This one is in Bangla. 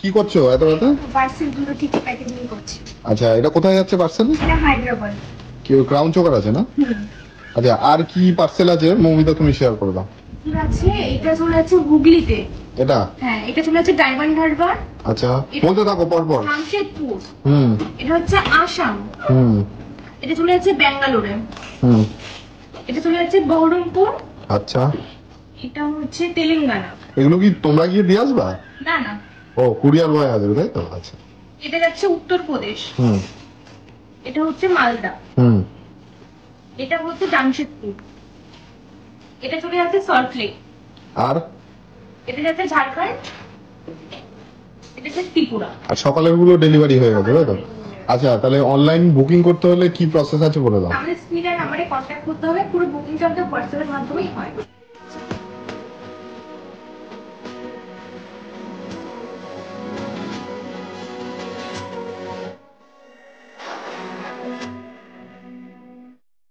কি করছো এত রাতে? পার্সেল গুলো ঠিক প্যাকেজিং করছি। আচ্ছা, এটা কোথায় যাচ্ছে পার্সেল? এটা হায়দ্রাবাদ। কি ক্রাউন চোকার আছে না? হুম। আচ্ছা, আর কি পার্সেল আছে মৌমিতা, তুমি শেয়ার করে দাও। ঠিক আছে, এটা চলে যাচ্ছে হুগলিতে। এটা? হ্যাঁ, এটা চলে যাচ্ছে ডায়মন্ড হারবার। আচ্ছা, বলতে থাকো পর পর। জামশেদপুর। হুম। এটা হচ্ছে আসাম। হুম। এটা চলে যাচ্ছে ব্যাঙ্গালোরে। হুম। এটা চলে যাচ্ছে বহরমপুর। আচ্ছা, এটা হচ্ছে তেলেঙ্গানা। এগুলো কি তোমরা গিয়ে দিয়ে আসবা? না না, ও, কুরিয়ার বয় আসবে তাই তো? আচ্ছা। এটা যাচ্ছে উত্তরপ্রদেশ। হুম। এটা হচ্ছে মালদা। হুম। এটা হচ্ছে জামশেদপুর। এটা চলে যাচ্ছে সল্টলেক। আর এটা যাচ্ছে ঝাড়খণ্ড। এটা হচ্ছে ত্রিপুরা। আর সকালের গুলো ডেলিভারি হয়ে গেছে তাই তো? আচ্ছা, তাহলে অনলাইন বুকিং করতে হলে কি প্রসেস আছে বলে দাও। আমাদের স্ক্রিনের নাম্বারে কন্ট্যাক্ট করতে হবে, পুরো বুকিংটা আমাদের হোয়াটসঅ্যাপের মাধ্যমেই হয়।